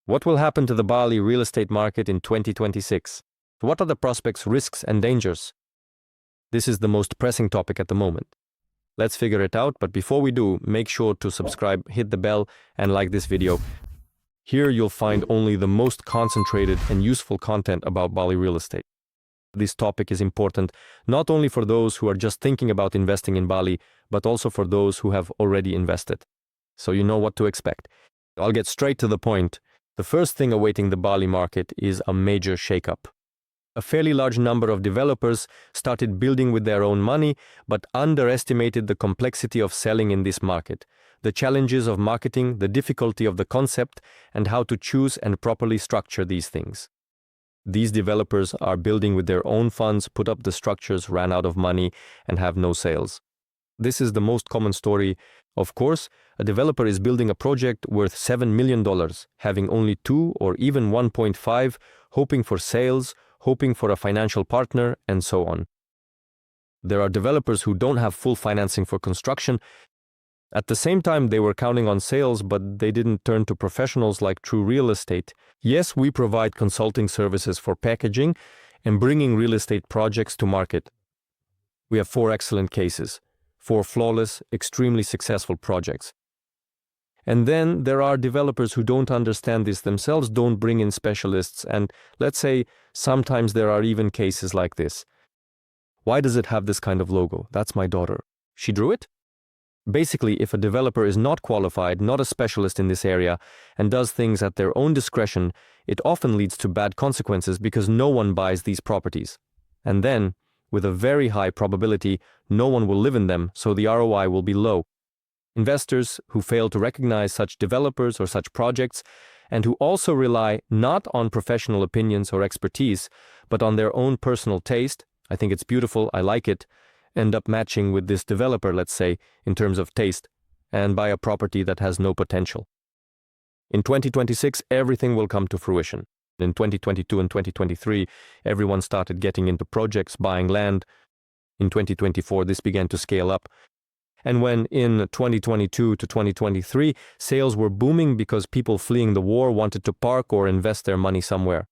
What will happen to the Bali real estate market in 2026? What are the prospects, risks, and dangers? This is the most pressing topic at the moment. Let's figure it out, but before we do, make sure to subscribe, hit the bell, and like this video. Here you'll find only the most concentrated and useful content about Bali real estate. This topic is important not only for those who are just thinking about investing in Bali, but also for those who have already invested. So you know what to expect. I'll get straight to the point. The first thing awaiting the Bali market is a major shakeup. A fairly large number of developers started building with their own money, but underestimated the complexity of selling in this market, the challenges of marketing, the difficulty of the concept, and how to choose and properly structure these things. These developers are building with their own funds, put up the structures, ran out of money, and have no sales. This is the most common story. Of course, a developer is building a project worth $7 million, having only 2 or even 1.5, hoping for sales, hoping for a financial partner, and so on. There are developers who don't have full financing for construction. At the same time, they were counting on sales, but they didn't turn to professionals like True Real Estate. Yes, we provide consulting services for packaging and bringing real estate projects to market. We have 4 excellent cases, 4 flawless, extremely successful projects. And then there are developers who don't understand this themselves, don't bring in specialists, and let's say sometimes there are even cases like this. Why does it have this kind of logo? That's my daughter. She drew it? Basically, if a developer is not qualified, not a specialist in this area, and does things at their own discretion, it often leads to bad consequences because no one buys these properties. And then, with a very high probability, no one will live in them, so the ROI will be low. Investors who fail to recognize such developers or such projects, and who also rely not on professional opinions or expertise, but on their own personal taste, I think it's beautiful, I like it, end up matching with this developer, let's say, in terms of taste, and buy a property that has no potential. In 2026, everything will come to fruition. In 2022 and 2023, everyone started getting into projects, buying land. In 2024, this began to scale up. And when in 2022 to 2023, sales were booming because people fleeing the war wanted to park or invest their money somewhere.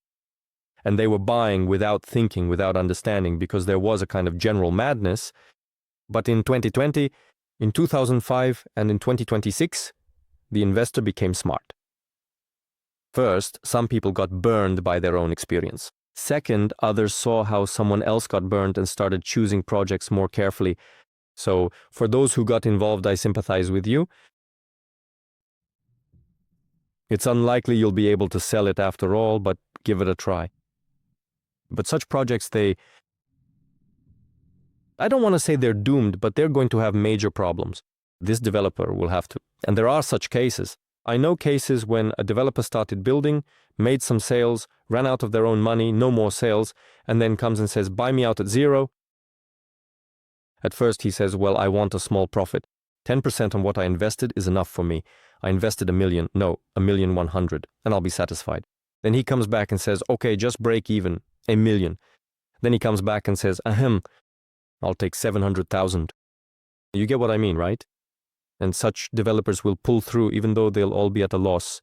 And they were buying without thinking, without understanding, because there was a kind of general madness. But in 2020, in 2005, and in 2026, the investor became smart. First, some people got burned by their own experience. Second, others saw how someone else got burned and started choosing projects more carefully. So, for those who got involved, I sympathize with you. It's unlikely you'll be able to sell it after all, but give it a try. But such projects, I don't want to say they're doomed, but they're going to have major problems. This developer will have to. And there are such cases. I know cases when a developer started building, made some sales, ran out of their own money, no more sales, and then comes and says, buy me out at 0. At first he says, well, I want a small profit. 10% on what I invested is enough for me. I invested $1 million, no, $1,100,000, and I'll be satisfied. Then he comes back and says, okay, just break even, $1 million. Then he comes back and says, I'll take 700,000. You get what I mean, right? And such developers will pull through even though they'll all be at a loss.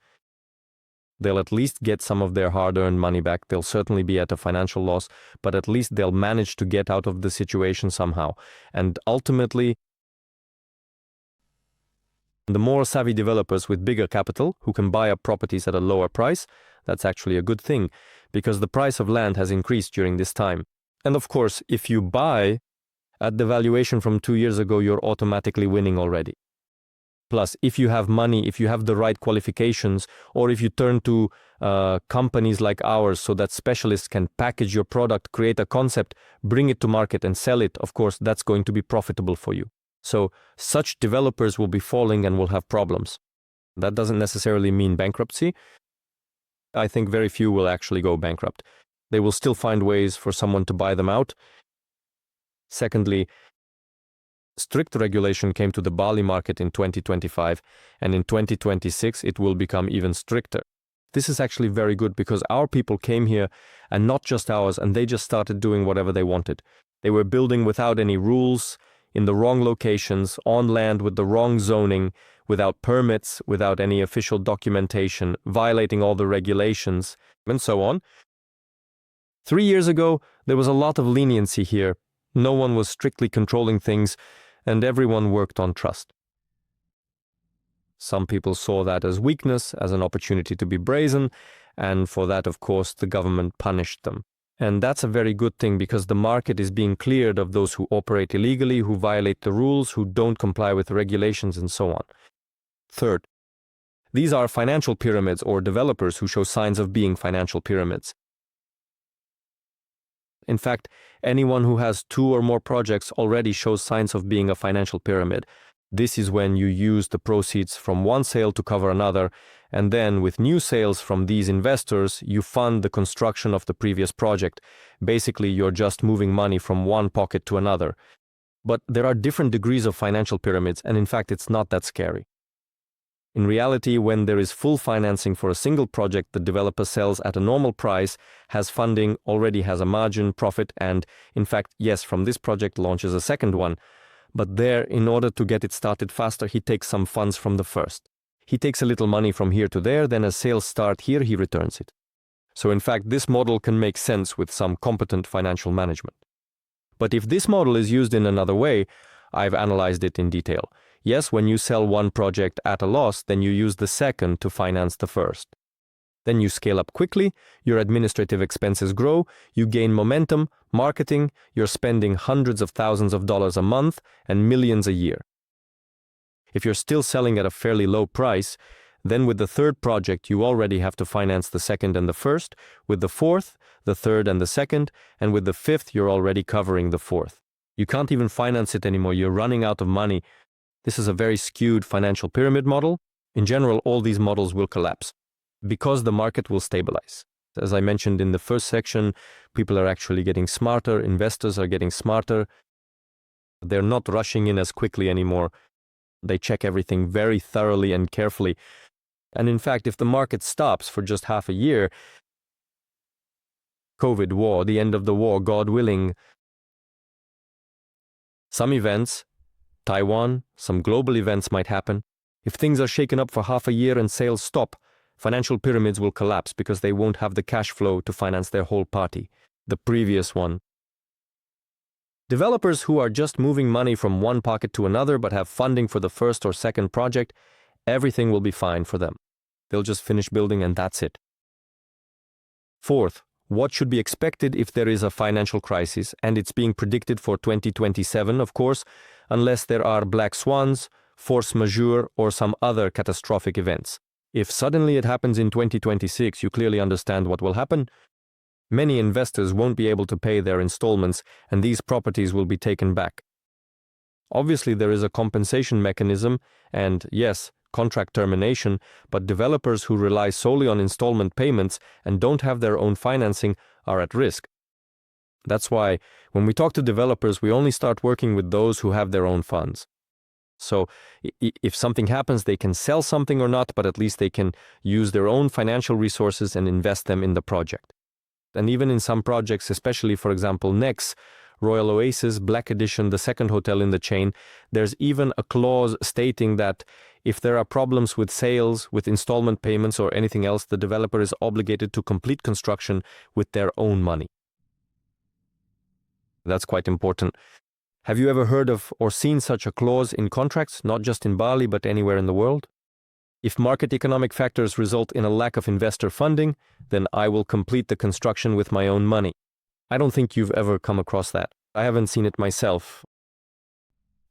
They'll at least get some of their hard-earned money back. They'll certainly be at a financial loss, but at least they'll manage to get out of the situation somehow. And ultimately, the more savvy developers with bigger capital who can buy up properties at a lower price, that's actually a good thing, because the price of land has increased during this time. And of course, if you buy at the valuation from 2 years ago, you're automatically winning already. Plus, if you have money, if you have the right qualifications, or if you turn to companies like ours so that specialists can package your product, create a concept, bring it to market and sell it, of course, that's going to be profitable for you. So such developers will be falling and will have problems. That doesn't necessarily mean bankruptcy. I think very few will actually go bankrupt. They will still find ways for someone to buy them out. Secondly, strict regulation came to the Bali market in 2025, and in 2026 it will become even stricter. This is actually very good because our people came here, and not just ours, and they just started doing whatever they wanted. They were building without any rules, in the wrong locations, on land with the wrong zoning, without permits, without any official documentation, violating all the regulations, and so on. 3 years ago, there was a lot of leniency here. No one was strictly controlling things, and everyone worked on trust. Some people saw that as weakness, as an opportunity to be brazen, and for that, of course, the government punished them. And that's a very good thing because the market is being cleared of those who operate illegally, who violate the rules, who don't comply with regulations, and so on. Third, these are financial pyramids or developers who show signs of being financial pyramids. In fact, anyone who has 2 or more projects already shows signs of being a financial pyramid. This is when you use the proceeds from one sale to cover another, and then with new sales from these investors, you fund the construction of the previous project. Basically, you're just moving money from one pocket to another. But there are different degrees of financial pyramids, and in fact, it's not that scary. In reality, when there is full financing for a single project, the developer sells at a normal price, has funding, already has a margin, profit, and, in fact, yes, from this project launches a second one. But there, in order to get it started faster, he takes some funds from the first. He takes a little money from here to there, then as sales start here, he returns it. So in fact, this model can make sense with some competent financial management. But if this model is used in another way, I've analyzed it in detail. Yes, when you sell one project at a loss, then you use the second to finance the first. Then you scale up quickly, your administrative expenses grow, you gain momentum, marketing, you're spending hundreds of thousands of dollars a month and millions a year. If you're still selling at a fairly low price, then with the third project you already have to finance the second and the first, with the fourth, the third and the second, and with the fifth you're already covering the fourth. You can't even finance it anymore, you're running out of money. This is a very skewed financial pyramid model. In general, all these models will collapse because the market will stabilize. As I mentioned in the first section, people are actually getting smarter, investors are getting smarter. They're not rushing in as quickly anymore. They check everything very thoroughly and carefully. And in fact, if the market stops for just half a year, COVID war, the end of the war, God willing, some events, Taiwan, some global events might happen. If things are shaken up for half a year and sales stop, financial pyramids will collapse because they won't have the cash flow to finance their whole party, the previous one. Developers who are just moving money from one pocket to another but have funding for the first or second project, everything will be fine for them. They'll just finish building and that's it. Fourth, what should be expected if there is a financial crisis, and it's being predicted for 2027, of course, unless there are black swans, force majeure, or some other catastrophic events. If suddenly it happens in 2026, you clearly understand what will happen. Many investors won't be able to pay their installments, and these properties will be taken back. Obviously, there is a compensation mechanism, and yes, contract termination, but developers who rely solely on installment payments and don't have their own financing are at risk. That's why, when we talk to developers, we only start working with those who have their own funds. So, if something happens, they can sell something or not, but at least they can use their own financial resources and invest them in the project. And even in some projects, especially, for example, Nex, Royal Oasis, Black Edition, the second hotel in the chain, there's even a clause stating that if there are problems with sales, with installment payments or anything else, the developer is obligated to complete construction with their own money. That's quite important. Have you ever heard of or seen such a clause in contracts, not just in Bali, but anywhere in the world? If market economic factors result in a lack of investor funding, then I will complete the construction with my own money. I don't think you've ever come across that. I haven't seen it myself.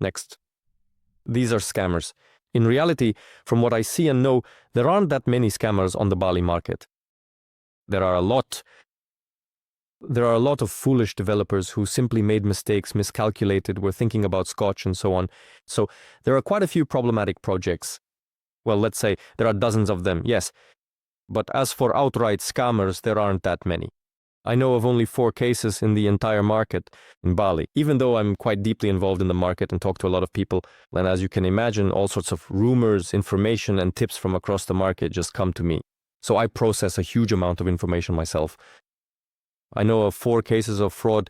Next. These are scammers. In reality, from what I see and know, there aren't that many scammers on the Bali market. There are a lot of foolish developers who simply made mistakes, miscalculated, were thinking about Scotch and so on. So there are quite a few problematic projects. Well, let's say there are dozens of them, yes. But as for outright scammers, there aren't that many. I know of only 4 cases in the entire market in Bali, even though I'm quite deeply involved in the market and talk to a lot of people. And as you can imagine, all sorts of rumors, information, and tips from across the market just come to me. So I process a huge amount of information myself. I know of 4 cases of fraud,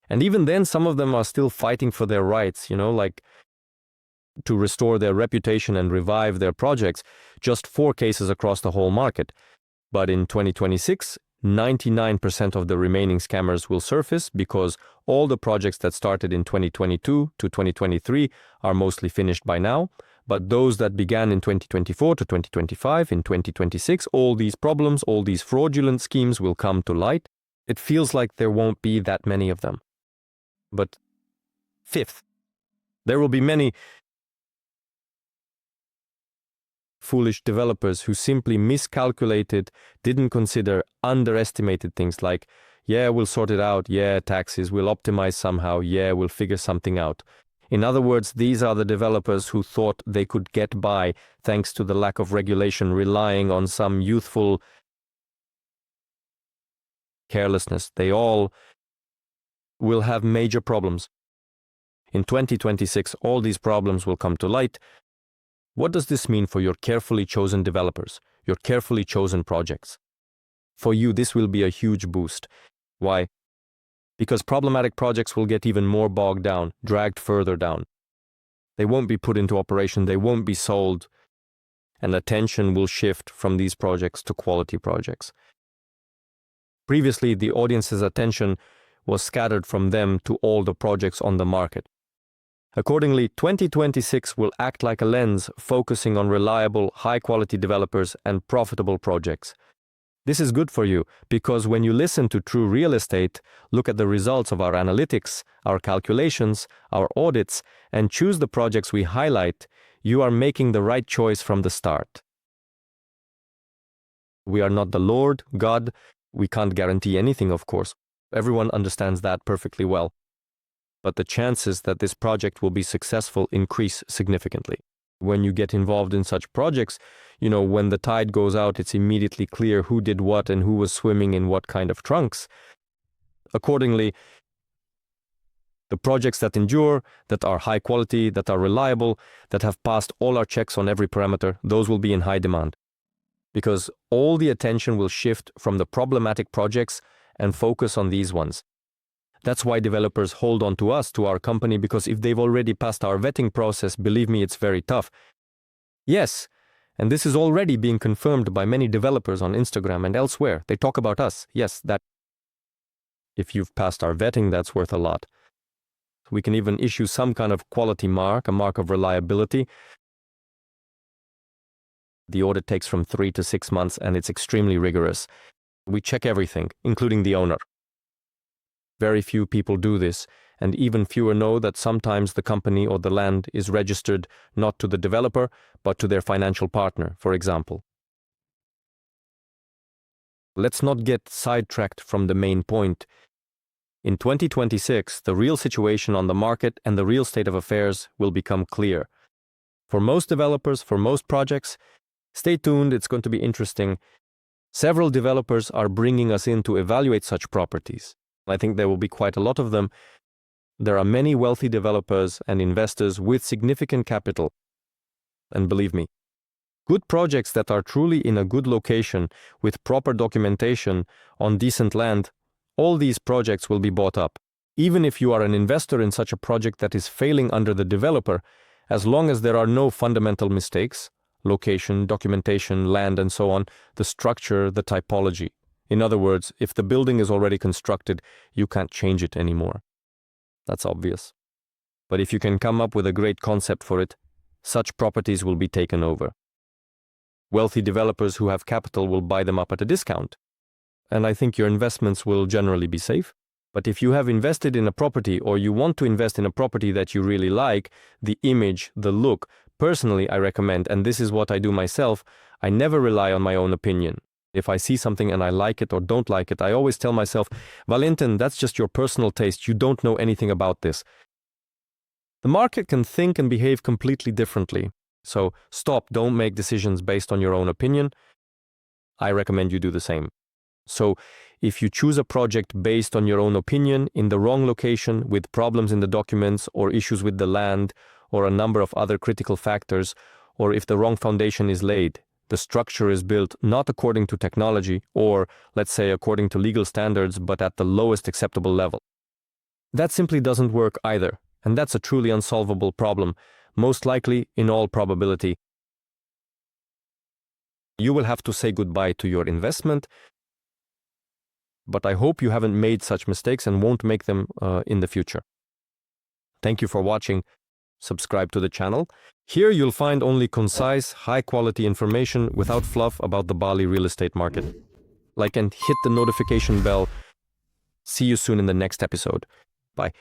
and even then some of them are still fighting for their rights, like to restore their reputation and revive their projects, just 4 cases across the whole market. But in 2026, 99% of the remaining scammers will surface because all the projects that started in 2022 to 2023 are mostly finished by now. But those that began in 2024 to 2025, in 2026, all these problems, all these fraudulent schemes will come to light. It feels like there won't be that many of them. But fifth, there will be many foolish developers who simply miscalculated, didn't consider, underestimated things like, yeah, we'll sort it out, yeah, taxes, we'll optimize somehow, yeah, we'll figure something out. In other words, these are the developers who thought they could get by thanks to the lack of regulation, relying on some youthful carelessness. They all will have major problems. In 2026, all these problems will come to light. What does this mean for your carefully chosen developers, your carefully chosen projects? For you, this will be a huge boost. Why? Because problematic projects will get even more bogged down, dragged further down. They won't be put into operation, they won't be sold, and attention will shift from these projects to quality projects. Previously, the audience's attention was scattered from them to all the projects on the market. Accordingly, 2026 will act like a lens focusing on reliable, high-quality developers and profitable projects. This is good for you because when you listen to True Real Estate, look at the results of our analytics, our calculations, our audits, and choose the projects we highlight, you are making the right choice from the start. We are not the Lord, God. We can't guarantee anything, of course. Everyone understands that perfectly well. But the chances that this project will be successful increase significantly. When you get involved in such projects, when the tide goes out, it's immediately clear who did what and who was swimming in what kind of trunks. Accordingly, the projects that endure, that are high quality, that are reliable, that have passed all our checks on every parameter, those will be in high demand. Because all the attention will shift from the problematic projects and focus on these ones. That's why developers hold on to us, to our company, because if they've already passed our vetting process, believe me, it's very tough. Yes, and this is already being confirmed by many developers on Instagram and elsewhere. They talk about us. Yes, that if you've passed our vetting, that's worth a lot. We can even issue some kind of quality mark, a mark of reliability. The audit takes from 3 to 6 months and it's extremely rigorous. We check everything, including the owner. Very few people do this, and even fewer know that sometimes the company or the land is registered not to the developer, but to their financial partner, for example. Let's not get sidetracked from the main point. In 2026, the real situation on the market and the real state of affairs will become clear. For most developers, for most projects, stay tuned, it's going to be interesting. Several developers are bringing us in to evaluate such properties. I think there will be quite a lot of them. There are many wealthy developers and investors with significant capital. And believe me, good projects that are truly in a good location, with proper documentation, on decent land, all these projects will be bought up. Even if you are an investor in such a project that is failing under the developer, as long as there are no fundamental mistakes, location, documentation, land, and so on, the structure, the typology. In other words, if the building is already constructed, you can't change it anymore. That's obvious. But if you can come up with a great concept for it, such properties will be taken over. Wealthy developers who have capital will buy them up at a discount. And I think your investments will generally be safe. But if you have invested in a property or you want to invest in a property that you really like, the image, the look, personally I recommend, and this is what I do myself, I never rely on my own opinion. If I see something and I like it or don't like it, I always tell myself, Valentin, that's just your personal taste. You don't know anything about this. The market can think and behave completely differently. So stop, don't make decisions based on your own opinion. I recommend you do the same. So if you choose a project based on your own opinion, in the wrong location, with problems in the documents or issues with the land or a number of other critical factors, or if the wrong foundation is laid, the structure is built not according to technology or, let's say, according to legal standards, but at the lowest acceptable level. That simply doesn't work either, and that's a truly unsolvable problem. most likely, in all probability, you will have to say goodbye to your investment. But I hope you haven't made such mistakes and won't make them in the future. Thank you for watching. Subscribe to the channel. Here you'll find only concise, high-quality information without fluff about the Bali real estate market. Like and hit the notification bell. See you soon in the next episode. Bye.